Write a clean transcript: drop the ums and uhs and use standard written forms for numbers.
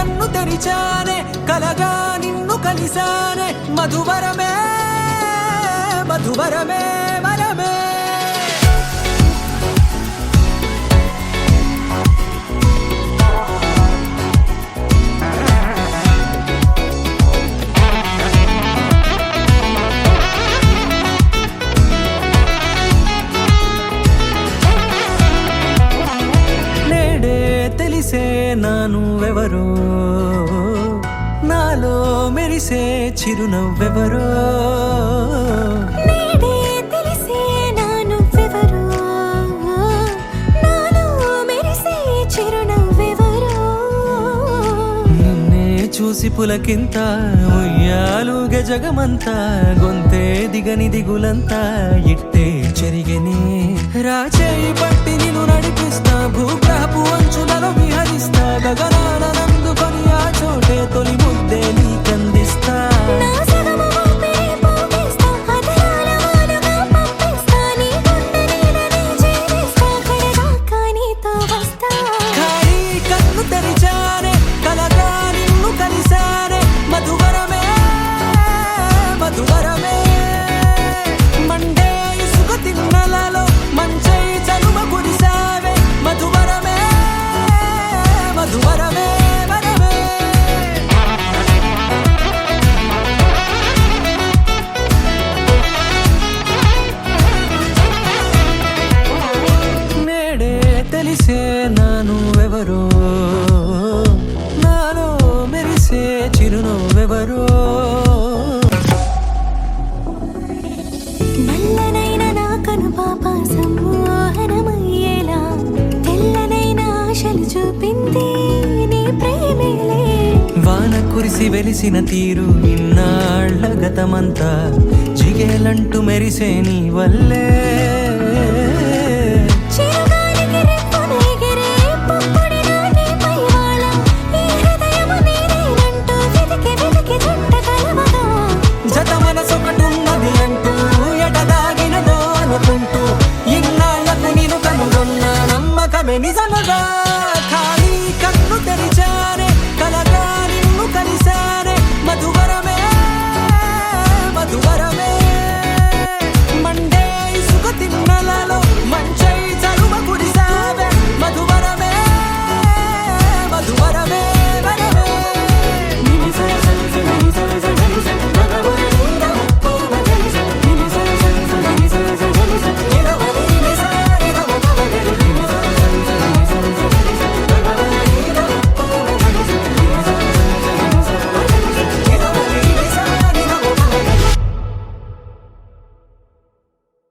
కన్ను తెరిచానే కలగా నిన్ను కలిసానే మధువరమే మధువరమే వరమే తెలిసే నానువెవరో నాలో మెరిసే చిరునవ్వెవరో నేడే తెలిసే నానువెవరో నాలో మెరిసే చిరునవ్వెవరో నిన్నే చూసి పులకింత ఉయ్యాలుగ జగమంతా గొంతే దిగని దిగులంతా ఇట్టే చెరిగనే రాచేయి పట్టి నిన్ను నడిపిస్తా భూగ్రహపు అంచులలో విహరిస్తా గగనాన నందుకొని ఆ చోటే తొలి ముద్దే నీకందిస్తా నా సగము ఊపిరి పోగేస్తా అదరాల వానగా పంపిస్తా నీ గుండె నీడనే చేరేస్తా కడదాకా నీతో వస్తా ఖాళీ కన్ను తెరిచానే కలగా నిన్ను కలిసానే మధువరమే మధువరమే మండే ఇసుక తిన్నలలో మంచై చలువ కురిసావే మధువరమే మధువరమే వరమే నేడే తెలిసే నానువెవరో నాలో మెరిసే చిరునవ్వెవరో నల్లనైన నా కనుపాప సమ్మోహనమయ్యేలా తెల్లనైన ఆశలు చూపింది నీ ప్రేమేలే వాన కురిసి వెలిసిన తీరు ఇన్నాళ్ల గతమంతా జిగేలంటూ మెరిసే నీ వల్లే